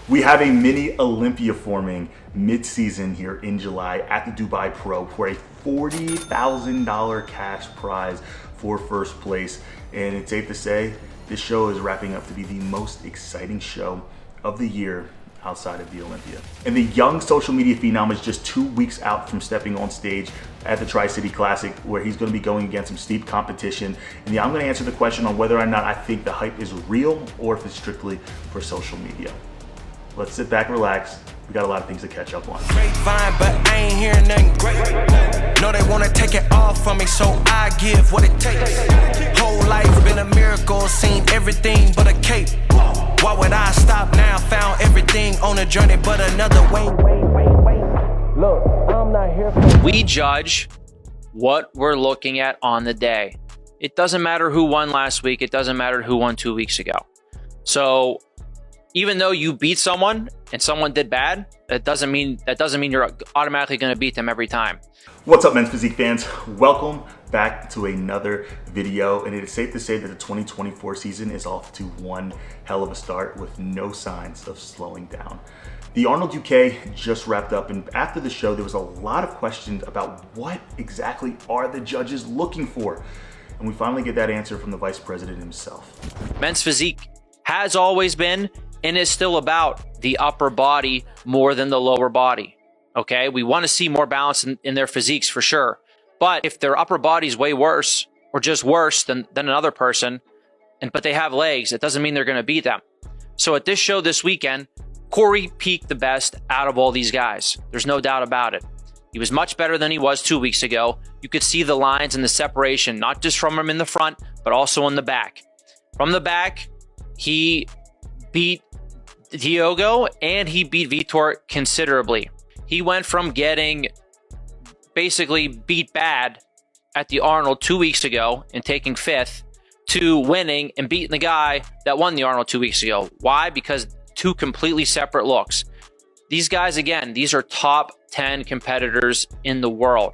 We have a mini Olympia forming mid-season here in July at the Dubai Pro for a $40,000 cash prize for first place. And it's safe to say this show is wrapping up to be the most exciting show of the year outside of the Olympia. And the young social media phenom is just 2 weeks out from stepping on stage at the Tri-City Classic, where he's going to be going against some steep competition. And yeah, I'm going to answer the question on whether or not I think the hype is real or if it's strictly for social media. Let's sit back, relax. We got a lot of things to catch up on. Grapevine, but I ain't hearing nothing great. No, they wanna take it all from me, so I give what it takes. Whole life been a miracle, seen everything but a cape. Why would I stop now? Found everything on a journey, but another way. Look, I'm not here for. We judge what we're looking at on the day. It doesn't matter who won last week. It doesn't matter who won 2 weeks ago. So even though you beat someone and someone did bad, that doesn't mean you're automatically going to beat them every time. What's up, Men's Physique fans? Welcome back to another video. And it is safe to say that the 2024 season is off to one hell of a start with no signs of slowing down. The Arnold UK just wrapped up, and after the show, there was a lot of questions about what exactly are the judges looking for. And we finally get that answer from the vice president himself. Men's Physique has always been and is still about the upper body more than the lower body. Okay, we want to see more balance in their physiques for sure. But if their upper body's way worse or just worse than another person, but they have legs, it doesn't mean they're going to beat them. So at this show this weekend, Corey peaked the best out of all these guys. There's no doubt about it. He was much better than he was 2 weeks ago. You could see the lines and the separation, not just from him in the front, but also in the back. From the back, he beat Diogo and he beat Vitor considerably. He went from getting basically beat bad at the Arnold 2 weeks ago and taking fifth to winning and beating the guy that won the Arnold 2 weeks ago. Why? Because two completely separate looks. These guys, again, these are top 10 competitors in the world.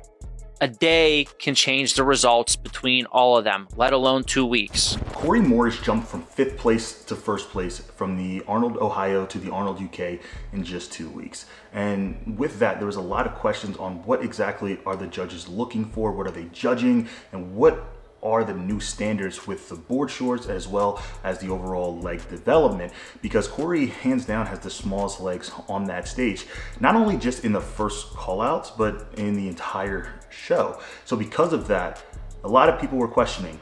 A day can change the results between all of them, let alone 2 weeks. Corey Morris jumped from 5th place to 1st place from the Arnold Ohio to the Arnold UK in just 2 weeks. And with that, there was a lot of questions on what exactly are the judges looking for, what are they judging, and what are the new standards with the board shorts as well as the overall leg development, because Corey hands down has the smallest legs on that stage, not only just in the first call outs, but in the entire show. So because of that, a lot of people were questioning,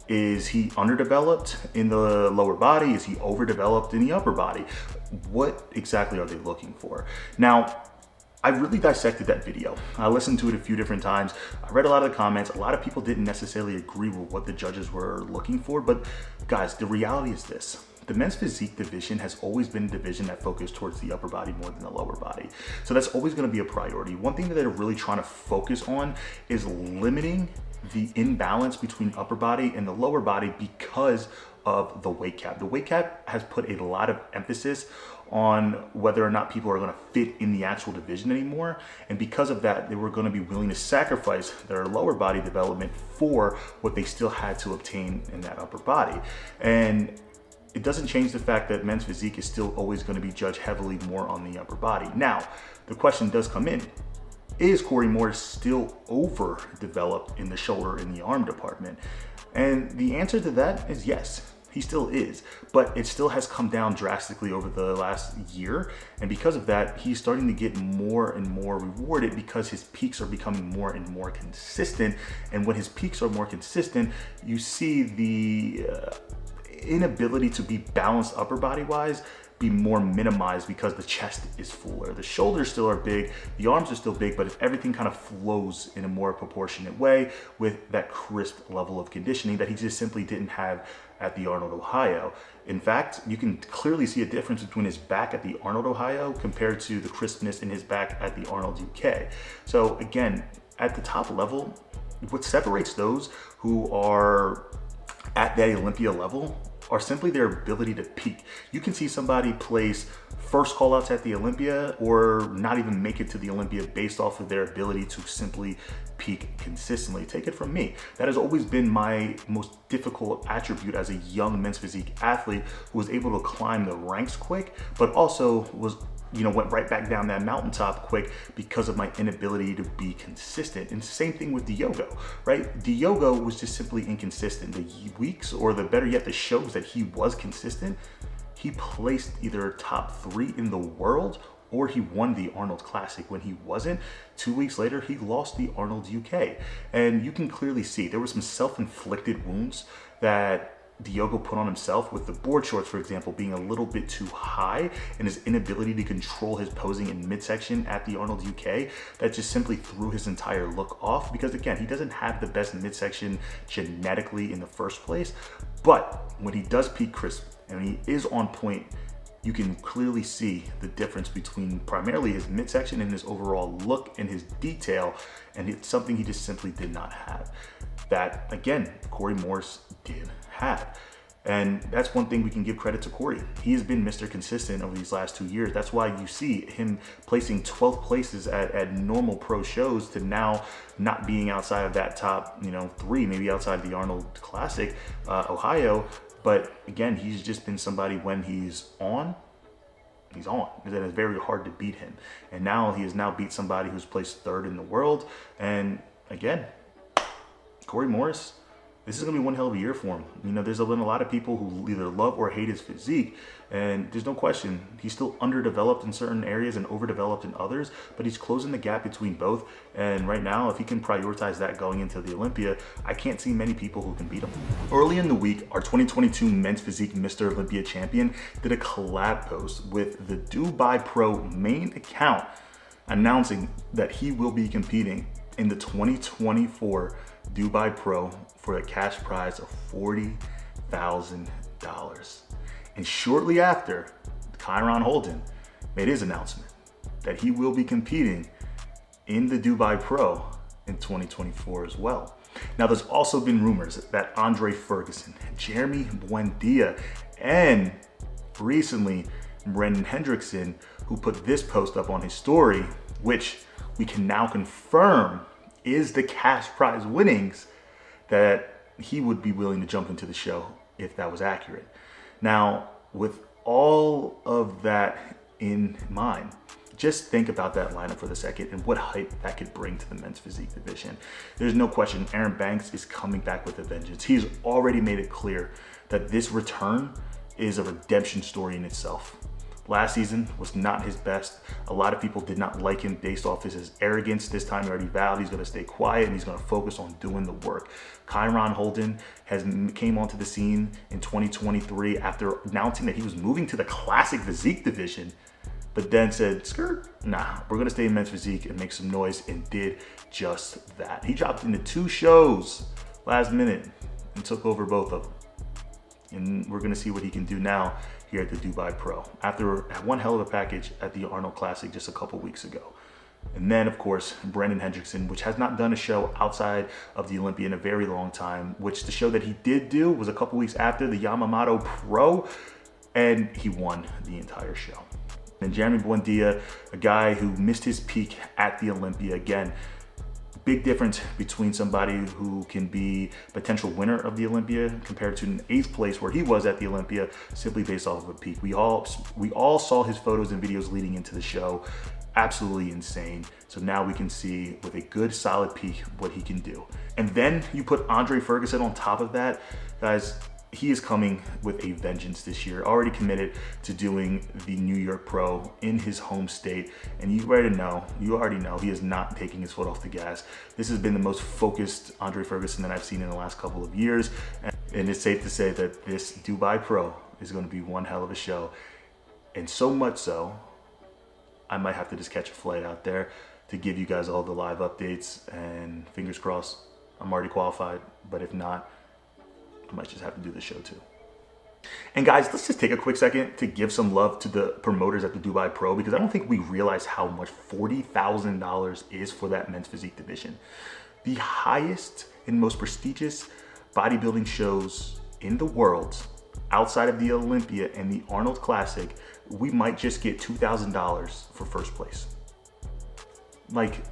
is he underdeveloped in the lower body? Is he overdeveloped in the upper body? What exactly are they looking for? Now, I really dissected that video. I listened to it a few different times. I read a lot of the comments. A lot of people didn't necessarily agree with what the judges were looking for, but guys, the reality is this. The men's physique division has always been a division that focused towards the upper body more than the lower body. So that's always gonna be a priority. One thing that they're really trying to focus on is limiting the imbalance between upper body and the lower body because of the weight cap. The weight cap has put a lot of emphasis on whether or not people are going to fit in the actual division anymore. And because of that, they were going to be willing to sacrifice their lower body development for what they still had to obtain in that upper body. And it doesn't change the fact that men's physique is still always going to be judged heavily more on the upper body. Now, the question does come in. Is Corey Morris still overdeveloped in the shoulder and the arm department? And the answer to that is yes. He still is, but it still has come down drastically over the last year. And because of that, he's starting to get more and more rewarded because his peaks are becoming more and more consistent. And when his peaks are more consistent, you see the inability to be balanced upper body wise be more minimized because the chest is fuller. The shoulders still are big, the arms are still big, but if everything kind of flows in a more proportionate way with that crisp level of conditioning that he just simply didn't have at the Arnold Ohio. In fact, you can clearly see a difference between his back at the Arnold Ohio compared to the crispness in his back at the Arnold UK. So again, at the top level, what separates those who are at that Olympia level are simply their ability to peak. You can see somebody place first call outs at the Olympia or not even make it to the Olympia based off of their ability to simply peak consistently. Take it from me. That has always been my most difficult attribute as a young men's physique athlete who was able to climb the ranks quick, but also was went right back down that mountaintop quick because of my inability to be consistent. And same thing with Diogo, right? Diogo was just simply inconsistent. The weeks, or the better yet, the shows that he was consistent, he placed either top 3 in the world or he won the Arnold Classic. When he wasn't, 2 weeks later, he lost the Arnold UK. And you can clearly see there were some self-inflicted wounds that Diogo put on himself, with the board shorts, for example, being a little bit too high and his inability to control his posing in midsection at the Arnold UK. That just simply threw his entire look off because, again, he doesn't have the best midsection genetically in the first place. But when he does peak crisp and he is on point, you can clearly see the difference between primarily his midsection and his overall look and his detail, and it's something he just simply did not have. That, again, Corey Morris did have. And that's one thing we can give credit to Corey. He has been Mr. Consistent over these last 2 years. That's why you see him placing 12th places at normal pro shows to now not being outside of that top 3, maybe outside of the Arnold Classic, Ohio. But again, he's just been somebody when he's on, he's on. And it's very hard to beat him. And now he has now beat somebody who's placed 3rd in the world. And again, Corey Morris, this is going to be one hell of a year for him. There's been a lot of people who either love or hate his physique, and there's no question he's still underdeveloped in certain areas and overdeveloped in others, but he's closing the gap between both. And right now, if he can prioritize that going into the Olympia, I can't see many people who can beat him. Early in the week, our 2022 Men's Physique Mr. Olympia champion did a collab post with the Dubai Pro main account announcing that he will be competing in the 2024 Dubai Pro for a cash prize of $40,000. And shortly after, Kyron Holden made his announcement that he will be competing in the Dubai Pro in 2024 as well. Now, there's also been rumors that Andre Ferguson, Jeremy Buendia, and recently Brendan Hendrickson, who put this post up on his story, which we can now confirm is the cash prize winnings, that he would be willing to jump into the show if that was accurate. Now, with all of that in mind, just think about that lineup for the second and what hype that could bring to the men's physique division. There's no question Aaron Banks is coming back with a vengeance. He's already made it clear that this return is a redemption story in itself. Last season was not his best. A lot of people did not like him based off his arrogance. This time he already vowed he's going to stay quiet and he's going to focus on doing the work. Kyron Holden came onto the scene in 2023 after announcing that he was moving to the classic physique division, but then said, skirt, nah, we're going to stay in men's physique and make some noise, and did just that. He dropped into 2 shows last minute and took over both of them. And we're going to see what he can do now here at the Dubai Pro after one hell of a package at the Arnold Classic just a couple weeks ago. And then, of course, Brendan Hendrickson, which has not done a show outside of the Olympia in a very long time, which the show that he did do was a couple weeks after the Yamamoto Pro, and he won the entire show. And Jeremy Buendia, a guy who missed his peak at the Olympia again. Big difference between somebody who can be potential winner of the Olympia compared to an 8th place where he was at the Olympia, simply based off of a peak. We all saw his photos and videos leading into the show. Absolutely insane. So now we can see with a good solid peak what he can do. And then you put Andre Ferguson on top of that, guys. He is coming with a vengeance this year, already committed to doing the New York Pro in his home state. And you already know, he is not taking his foot off the gas. This has been the most focused Andre Ferguson that I've seen in the last couple of years. And it's safe to say that this Dubai Pro is going to be one hell of a show. And so much so, I might have to just catch a flight out there to give you guys all the live updates, and fingers crossed, I'm already qualified, but if not, I might just have to do the show too. And guys, let's just take a quick second to give some love to the promoters at the Dubai Pro, because I don't think we realize how much $40,000 is for that men's physique division. The highest and most prestigious bodybuilding shows in the world outside of the Olympia and the Arnold Classic, we might just get $2,000 for first place. Like,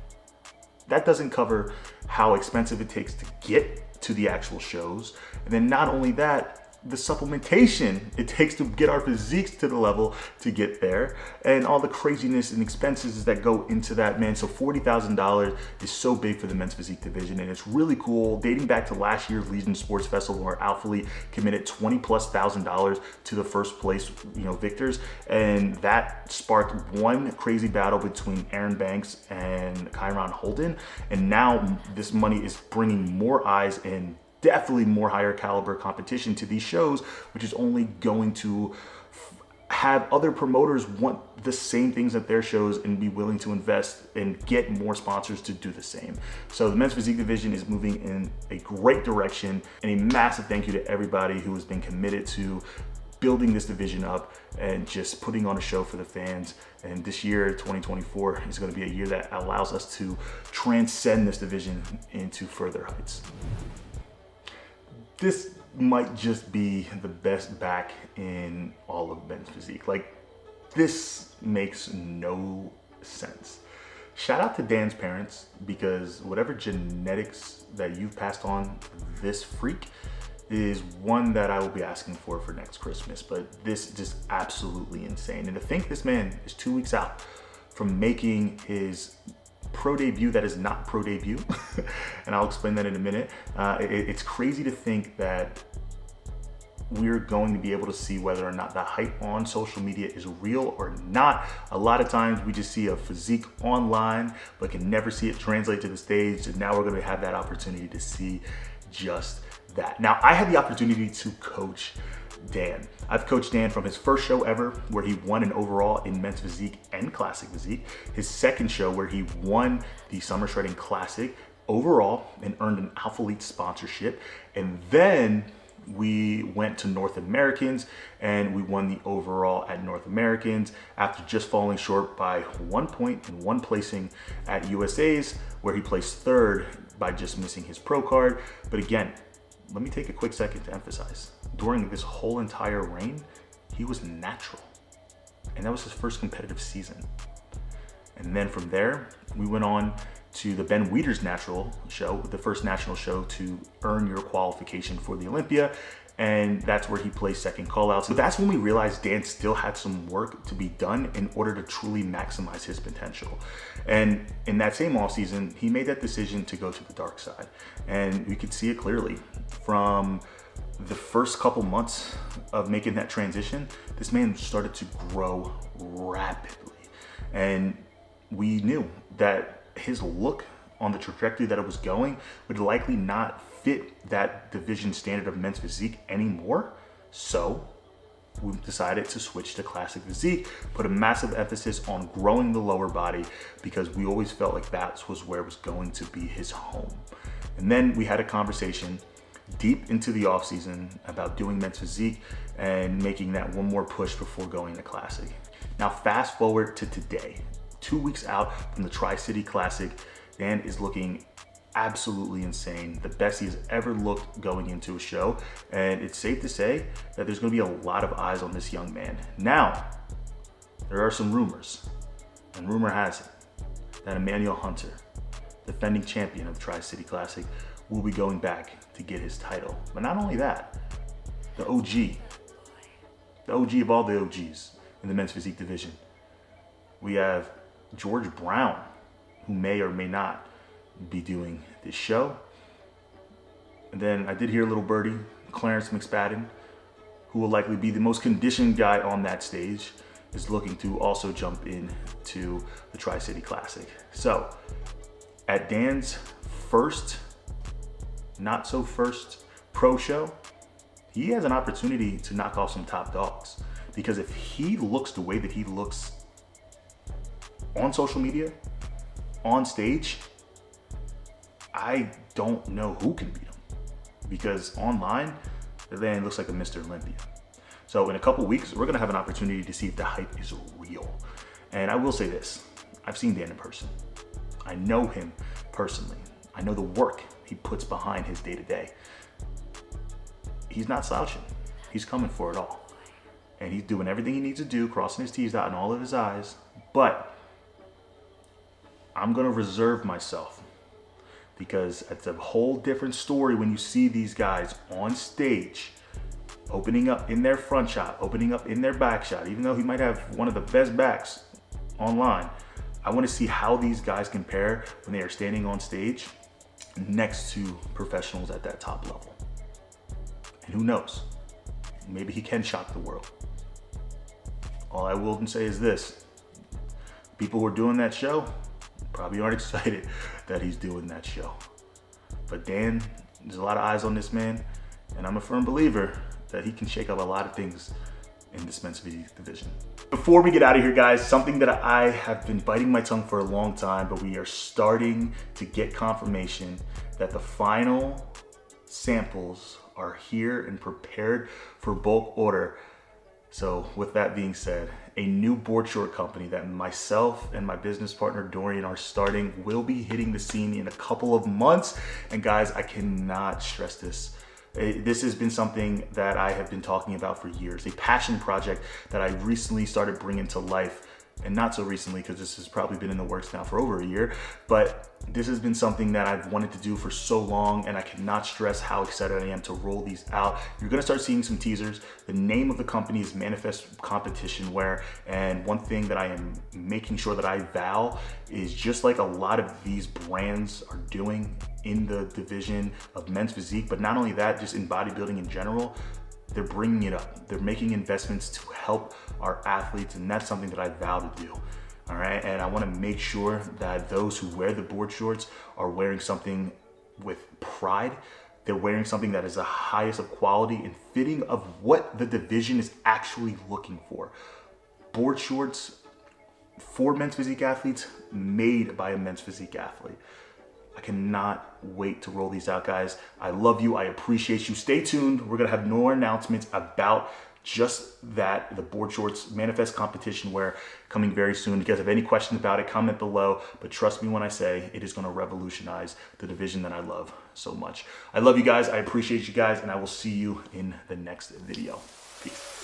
that doesn't cover how expensive it takes to get to the actual shows. And then not only that, the supplementation it takes to get our physiques to the level to get there, and all the craziness and expenses that go into that, man. So $40,000 is so big for the men's physique division, and it's really cool. Dating back to last year's Legion Sports Festival, where Alphalete committed $20,000+ to the first place, victors, and that sparked one crazy battle between Aaron Banks and Kyron Holden, and now this money is bringing more eyes and definitely more higher caliber competition to these shows, which is only going to have other promoters want the same things at their shows and be willing to invest and get more sponsors to do the same. So the men's physique division is moving in a great direction, and a massive thank you to everybody who has been committed to building this division up and just putting on a show for the fans. And this year, 2024, is going to be a year that allows us to transcend this division into further heights. This might just be the best back in all of men's physique. Like, this makes no sense. Shout out to Dan's parents, because whatever genetics that you've passed on this freak is one that I will be asking for next Christmas. But this is just absolutely insane. And to think this man is 2 weeks out from making his pro debut that is not pro debut, and I'll explain that in a minute. It's crazy to think that we're going to be able to see whether or not the hype on social media is real or not. A lot of times we just see a physique online, but can never see it translate to the stage. And now we're going to have that opportunity to see just that. Now, I had the opportunity to coach Dan. I've coached Dan from his first show ever, where he won an overall in men's physique and classic physique. His second show, where he won the Summer Shredding Classic overall and earned an Alphalete sponsorship. And then we went to North Americans and we won the overall at North Americans after just falling short by 1 point and 1 placing at USA's, where he placed third by just missing his pro card. But again, let me take a quick second to emphasize, during this whole entire reign, he was natural. And that was his first competitive season. And then from there, we went on to the Ben Wieters Natural Show, the first national show to earn your qualification for the Olympia. And that's where he placed second call out. So that's when we realized Dan still had some work to be done in order to truly maximize his potential. And in that same offseason, he made that decision to go to the dark side. And we could see it clearly from the first couple months of making that transition. This man started to grow rapidly. And we knew that his look on the trajectory that it was going would likely not fit that division standard of men's physique anymore. So we decided to switch to classic physique, put a massive emphasis on growing the lower body, because we always felt like that was where it was going to be his home. And then we had a conversation deep into the off season about doing men's physique and making that one more push before going to classic. Now fast forward to today, 2 weeks out from the Tri-City Classic, Dan is looking absolutely insane, the best he's ever looked going into a show. And it's safe to say that there's going to be a lot of eyes on this young man. Now, there are some rumors, and rumor has it that Emmanuel Hunter, defending champion of the Tri-City Classic, will be going back to get his title. But not only that, the OG of all the OGs in the men's physique division, we have George Brown, who may or may not be doing this show. And then I did hear a little birdie, Clarence McSpadden, who will likely be the most conditioned guy on that stage, is looking to also jump into the Tri-City Classic. So at Dan's first, not so first pro show, he has an opportunity to knock off some top dogs. Because if he looks the way that he looks on social media, on stage, I don't know who can beat him. Because online, the man looks like a Mr. Olympia. So in a couple weeks, we're gonna have an opportunity to see if the hype is real. And I will say this, I've seen Dan in person. I know him personally. I know the work he puts behind his day-to-day. He's not slouching. He's coming for it all. And he's doing everything he needs to do, crossing his T's, dotting all of his I's. But I'm going to reserve myself, because it's a whole different story when you see these guys on stage, opening up in their front shot, opening up in their back shot, even though he might have one of the best backs online. I want to see how these guys compare when they are standing on stage next to professionals at that top level. And who knows? Maybe he can shock the world. All I will say is this: people who are doing that show probably aren't excited that he's doing that show. But Dan, there's a lot of eyes on this man, and I'm a firm believer that he can shake up a lot of things in this men's physique division. Before we get out of here, guys, something that I have been biting my tongue for a long time, but we are starting to get confirmation that the final samples are here and prepared for bulk order. So with that being said, a new board short company that myself and my business partner Dorian are starting will be hitting the scene in a couple of months. And guys, I cannot stress this. This has been something that I have been talking about for years, a passion project that I recently started bringing to life. And not so recently, because this has probably been in the works now for over a year, but this has been something that I've wanted to do for so long, and I cannot stress how excited I am to roll these out. You're gonna start seeing some teasers. The name of the company is Manifest Competition Wear, and one thing that I am making sure that I vow is, just like a lot of these brands are doing in the division of men's physique, but not only that, just in bodybuilding in general, they're bringing it up. They're making investments to help our athletes, and that's something that I vow to do. All right, and I want to make sure that those who wear the board shorts are wearing something with pride. They're wearing something that is the highest of quality and fitting of what the division is actually looking for. Board shorts for men's physique athletes, made by a men's physique athlete. I cannot wait to roll these out, guys. I love you. I appreciate you. Stay tuned. We're going to have more announcements about just that, the board shorts Manifest Competition Wear, coming very soon. If you guys have any questions about it, comment below. But trust me when I say it is going to revolutionize the division that I love so much. I love you guys. I appreciate you guys, and I will see you in the next video. Peace.